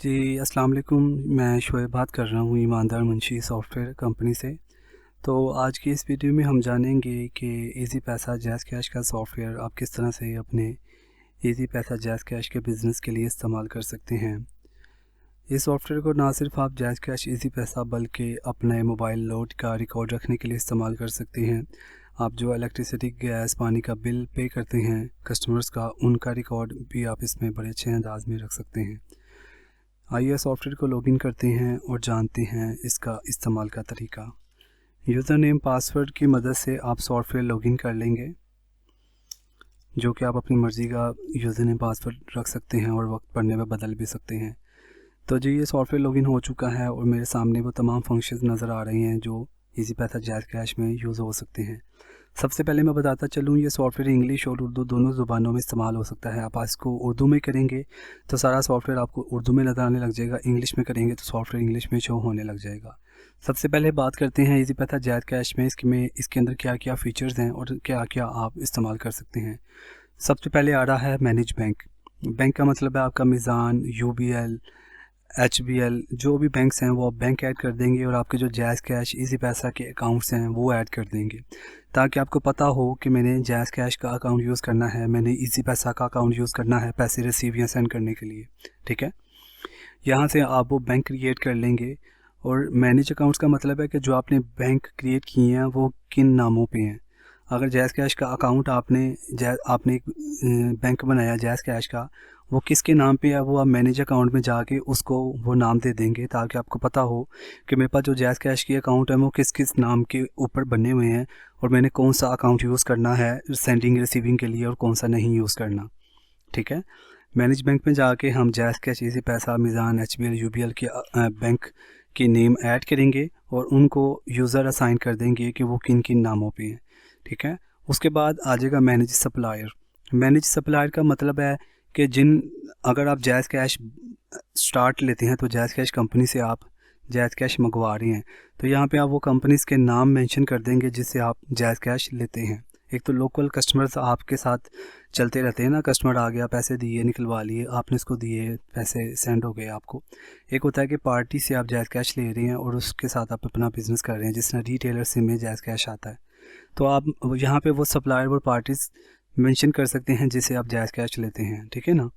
जी, अस्सलाम वालेकुम। मैं शोएब बात कर रहा हूँ ईमानदार मुंशी सॉफ्टवेयर कंपनी से। तो आज की इस वीडियो में हम जानेंगे कि इजी पैसा जैज़ कैश का सॉफ्टवेयर आप किस तरह से अपने इजी पैसा जैज़ कैश के बिज़नेस के लिए इस्तेमाल कर सकते हैं। इस सॉफ्टवेयर को ना सिर्फ आप जैज़ कैश इजी पैसा बल्कि अपने मोबाइल लोड का रिकॉर्ड रखने के लिए इस्तेमाल कर सकते हैं। आप जो इलेक्ट्रिसिटी गैस पानी का बिल पे करते हैं कस्टमर्स का, उनका रिकॉर्ड भी आप इसमें बड़े अच्छे अंदाज में रख सकते हैं। आइए सॉफ्टवेयर को लॉगिन करते हैं और जानते हैं इसका इस्तेमाल का तरीका। यूज़र नेम पासवर्ड की मदद से आप सॉफ्टवेयर लॉगिन कर लेंगे, जो कि आप अपनी मर्ज़ी का यूज़र नेम पासवर्ड रख सकते हैं और वक्त पड़ने पर बदल भी सकते हैं। तो जी, ये सॉफ्टवेयर लॉगिन हो चुका है और मेरे सामने वो तमाम फंक्शंस नज़र आ रही हैं जो इजी पैसा जैज़ कैश में यूज़ हो सकते हैं। सबसे पहले मैं बताता चलूँ, ये सॉफ्टवेयर इंग्लिश और उर्दू दोनों ज़ुबानों में इस्तेमाल हो सकता है। आप इसको उर्दू में करेंगे तो सारा सॉफ्टवेयर आपको उर्दू में नज़र आने लग जाएगा, इंग्लिश में करेंगे तो सॉफ्टवेयर इंग्लिश में शो होने लग जाएगा। सबसे पहले बात करते हैं इजी पैसा जैज़ कैश में इसके अंदर क्या क्या फ़ीचर्स हैं और क्या क्या आप इस्तेमाल कर सकते हैं। सबसे पहले आ रहा है मैनेज बैंक। बैंक का मतलब है आपका मीज़ान, UBL, HBL, जो भी बैंक्स हैं वो आप बैंक ऐड कर देंगे और आपके जो जैज़ कैश इजी पैसा के अकाउंट्स हैं वो ऐड कर देंगे, ताकि आपको पता हो कि मैंने जैज़ कैश का अकाउंट यूज़ करना है, मैंने इजी पैसा का अकाउंट यूज़ करना है पैसे रिसीव या सेंड करने के लिए। ठीक है, यहाँ से आप वो बैंक क्रिएट कर लेंगे। और मैनेज अकाउंट्स का मतलब है कि जो आपने बैंक क्रिएट किए हैं वो किन नामों पे हैं। अगर जैज़ कैश का अकाउंट आपने एक बैंक बनाया जैज़ कैश का, वो किसके नाम पे है वो आप मैनेज अकाउंट में जाके उसको वो नाम दे देंगे, ताकि आपको पता हो कि मेरे पास जो जैज़ कैश की अकाउंट है वो किस किस नाम के ऊपर बने हुए हैं और मैंने कौन सा अकाउंट यूज़ करना है सेंडिंग रिसीविंग के लिए और कौन सा नहीं यूज़ करना। ठीक है, मैनेज बैंक में जाके हम जैज़ कैश इजी पैसा मीज़ान HBL UBL के बैंक के नेम ऐड करेंगे और उनको यूज़र असाइन कर देंगे कि वो किन किन नामों पे हैं। ठीक है, उसके बाद आ जाएगा मैनेज सप्लायर। मैनेज सप्लायर का मतलब है कि अगर आप जैज़ कैश स्टार्ट लेते हैं तो जैज़ कैश कंपनी से आप जैज़ कैश मंगवा रहे हैं, तो यहाँ पे आप वो कंपनीज़ के नाम मेंशन कर देंगे जिससे आप जैज़ कैश लेते हैं। एक तो लोकल कस्टमर्स आपके साथ चलते रहते हैं ना, कस्टमर आ गया, पैसे दिए, निकलवा लिए, आपने इसको दिए, पैसे सेंड हो गए आपको। एक होता है कि पार्टी से आप जैज़ कैश ले रहे हैं और उसके साथ आप अपना बिज़नेस कर रहे हैं, जिस तरह रिटेलर से में जैज़ कैश आता है। तो आप यहाँ पे वो सप्लायर और पार्टीज़ मेंशन कर सकते हैं जिसे आप जैज़ कैश लेते हैं। ठीक है ना,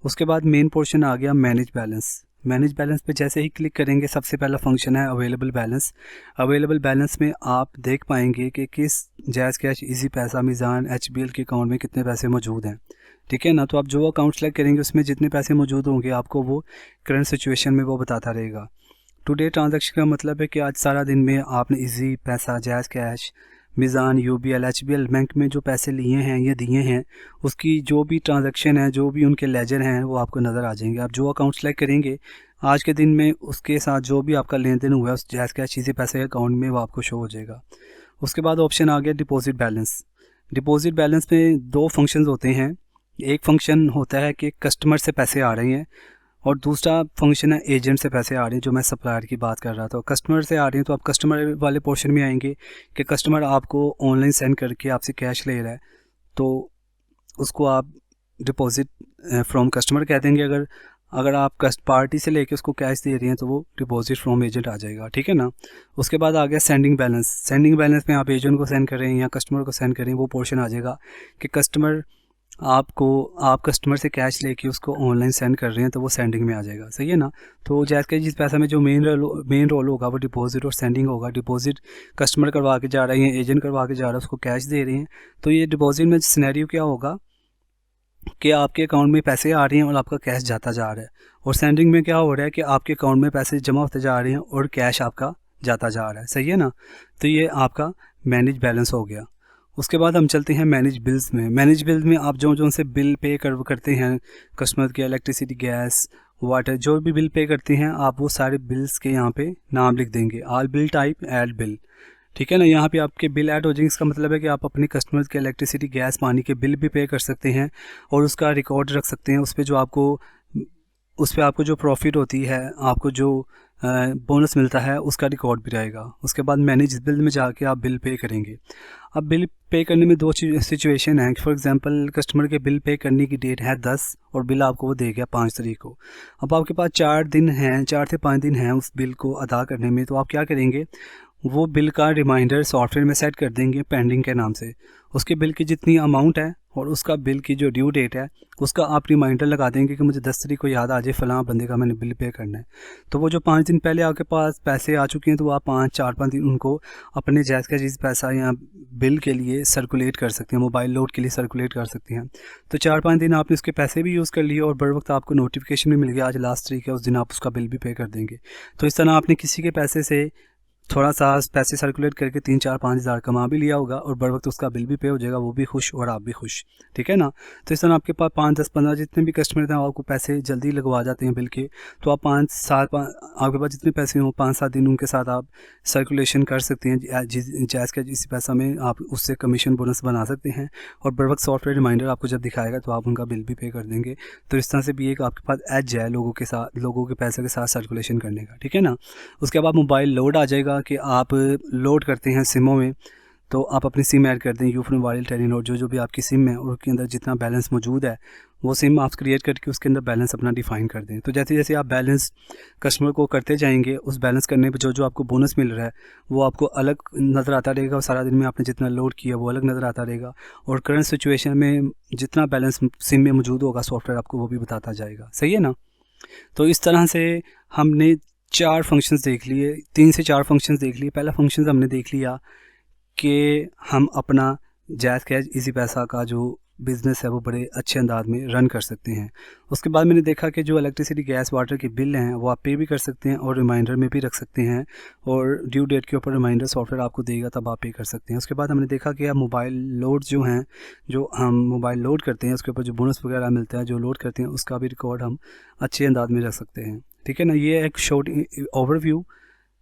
उसके बाद मेन पोर्शन आ गया मैनेज बैलेंस। मैनेज बैलेंस पे जैसे ही क्लिक करेंगे सबसे पहला फंक्शन है अवेलेबल बैलेंस। अवेलेबल बैलेंस में आप देख पाएंगे कि किस जैज़ कैश इजी पैसा मीज़ान HBL के अकाउंट में कितने पैसे मौजूद हैं। ठीक है ना, तो आप जो अकाउंट सेलेक्ट करेंगे उसमें जितने पैसे मौजूद होंगे आपको वो करंट सिचुएशन में वो बताता रहेगा। टुडे ट्रांजैक्शन का मतलब है कि आज सारा दिन में आपने इजी पैसा JazzCash Meezan UBL HBL bank में जो पैसे लिए हैं या दिए हैं उसकी जो भी ट्रांजैक्शन है, जो भी उनके लेजर हैं वो आपको नज़र आ जाएंगे। आप जो अकाउंट सेलेक्ट करेंगे आज के दिन में उसके साथ जो भी आपका लेन देन हुआ है उस जैज़ कैश इसी पैसे के अकाउंट में वो आपको शो हो जाएगा। उसके बाद ऑप्शन आ गया डिपॉजिट बैलेंस। डिपॉजिट बैलेंस में दो फंक्शंस होते हैं। एक फंक्शन होता है कि कस्टमर से पैसे आ रहे हैं और दूसरा फंक्शन है एजेंट से पैसे आ रहे हैं, जो मैं सप्लायर की बात कर रहा था। कस्टमर से आ रहे हैं तो आप कस्टमर वाले पोर्शन में आएंगे कि कस्टमर आपको ऑनलाइन सेंड करके आपसे कैश ले रहा है, तो उसको आप डिपॉजिट फ्रॉम कस्टमर कह देंगे। अगर आप पार्टी से लेके उसको कैश दे रहे हैं तो वो डिपॉजिट फ्रॉम एजेंट आ जाएगा। ठीक है ना, उसके बाद आ गया सेंडिंग बैलेंस। सेंडिंग बैलेंस में आप एजेंट को सेंड कर रहे हैं या कस्टमर को सेंड करें, वो पोर्शन आ जाएगा कि आप कस्टमर से कैश लेके उसको ऑनलाइन सेंड कर रहे हैं तो वो सेंडिंग में आ जाएगा। सही है ना, तो जैसे कि जिस पैसा में जो मेन रोल होगा वो डिपॉजिट और सेंडिंग होगा। डिपॉजिट कस्टमर करवा के जा रहे हैं, एजेंट करवा के जा रहा है, उसको कैश दे रहे हैं। तो ये डिपॉजिट में सिनेरियो क्या होगा कि आपके अकाउंट में पैसे आ रहे हैं और आपका कैश जाता जा रहा है, और सेंडिंग में क्या हो रहा है कि आपके अकाउंट में पैसे जमा होते जा रहे हैं और कैश आपका जाता जा रहा है। सही है ना, तो ये आपका मैनेज बैलेंस हो गया। उसके बाद हम चलते हैं मैनेज बिल्स में। मैनेज बिल्स में आप जो से बिल पे करते हैं कस्टमर के, इलेक्ट्रिसिटी गैस वाटर, जो भी बिल पे करते हैं आप वो सारे बिल्स के यहाँ पे नाम लिख देंगे। All bill type add bill. ठीक है ना, यहाँ पे आपके बिल ऐड हो जाएंगे। इसका मतलब है कि आप अपने कस्टमर के इलेक्ट्रिसिटी गैस पानी के बिल भी पे कर सकते हैं और उसका रिकॉर्ड रख सकते हैं। उस पर जो आपको उस पे आपको जो प्रॉफिट होती है, आपको जो बोनस मिलता है, उसका रिकॉर्ड भी रहेगा। उसके बाद मैनेज बिल में जाके आप बिल पे करेंगे। अब बिल पे करने में दो सिचुएशन है। फॉर एग्जांपल कस्टमर के बिल पे करने की डेट है 10 और बिल आपको वो दे गया 5 तारीख को। अब आपके पास 4 दिन हैं, 4 से 5 दिन हैं उस बिल को अदा करने में। तो आप क्या करेंगे, वो बिल का रिमाइंडर सॉफ्टवेयर में सेट कर देंगे पेंडिंग के नाम से। उसके बिल की जितनी अमाउंट है और उसका बिल की जो ड्यू डेट है, उसका आप रिमाइंडर लगा देंगे कि मुझे 10 तारीख को याद आ जाए फ़लाँ बंदे का मैंने बिल पे करना है। तो वो जो 5 दिन पहले आपके पास पैसे आ चुके हैं, तो आप 4-5 दिन उनको अपने जायज़ का चीज़ पैसा या बिल के लिए सर्कुलेट कर सकते हैं, मोबाइल लोड के लिए सर्कुलेट कर सकते हैं। तो 4-5 दिन आपने उसके पैसे भी यूज़ कर लिए और बर वक्त आपको नोटिफिकेशन भी मिल गया आज लास्ट तारीख है, उस दिन आप उसका बिल भी पे कर देंगे। तो इस तरह आपने किसी के पैसे से थोड़ा सा पैसे सर्कुलेट करके 3-4-5 हज़ार कमा भी लिया होगा और बर वक्त उसका बिल भी पे हो जाएगा, वो भी खुश और आप भी खुश। ठीक है ना। तो इस तरह आपके पास 5-10-15 जितने भी कस्टमर हैं, आपको पैसे जल्दी लगवा जाते हैं बिल के। तो आप 5-7 आपके पास जितने पैसे हों 5-7 दिन उनके साथ आप सर्कुलेशन कर सकते हैं। जायज़ का जिस पैसा में आप उससे कमीशन बोनस बना सकते हैं और बर वक्त सॉफ्टवेयर रिमाइंडर आपको जब दिखाएगा तो आप उनका बिल भी पे कर देंगे। तो इस तरह से भी एक आपके पास एज है लोगों के साथ, लोगों के पैसे के साथ सर्कुलेशन करने का। ठीक है ना। उसके बाद मोबाइल लोड आ जाएगा कि आप लोड करते हैं सिमों में, तो आप अपनी सिम ऐड कर दें, यूफोन, मोबाइल, टेलीनॉर, जो भी आपकी सिम है और उसके अंदर जितना बैलेंस मौजूद है वो सिम आप क्रिएट करके उसके अंदर बैलेंस अपना डिफ़ाइन कर दें। तो जैसे जैसे आप बैलेंस कस्टमर को करते जाएंगे, उस बैलेंस करने पर जो आपको बोनस मिल रहा है वो आपको अलग नज़र आता रहेगा और सारा दिन में आपने जितना लोड किया वो अलग नज़र आता रहेगा और करंट सिचुएशन में जितना बैलेंस सिम में मौजूद होगा सॉफ्टवेयर आपको वो भी बताता जाएगा। सही है ना। तो इस तरह से हमने 4 फंक्शंस देख लिए, 3 से 4 फंक्शंस देख लिए। पहला फंक्शन हमने देख लिया कि हम अपना जायज़ कैश इजी पैसा का जो बिज़नेस है वो बड़े अच्छे अंदाज में रन कर सकते हैं। उसके बाद मैंने देखा कि जो इलेक्ट्रिसिटी, गैस, वाटर के बिल हैं वो आप पे भी कर सकते हैं और रिमाइंडर में भी रख सकते हैं और ड्यू डेट के ऊपर रिमाइंडर सॉफ्टवेयर आपको देगा तब आप पे कर सकते हैं। उसके बाद हमने देखा कि आप मोबाइल लोड जो हैं, जो हम मोबाइल लोड करते हैं उसके ऊपर जो बोनस वगैरह मिलता है, जो लोड करते हैं उसका भी रिकॉर्ड हम अच्छे अंदाज में रख सकते हैं। ठीक है ना। ये एक शॉर्ट ओवरव्यू,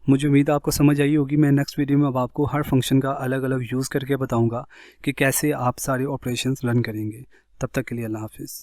मुझे उम्मीद है आपको समझ आई होगी। मैं नेक्स्ट वीडियो में अब आपको हर फंक्शन का अलग अलग यूज़ करके बताऊंगा कि कैसे आप सारे ऑपरेशंस रन करेंगे। तब तक के लिए अल्लाह हाफिज़।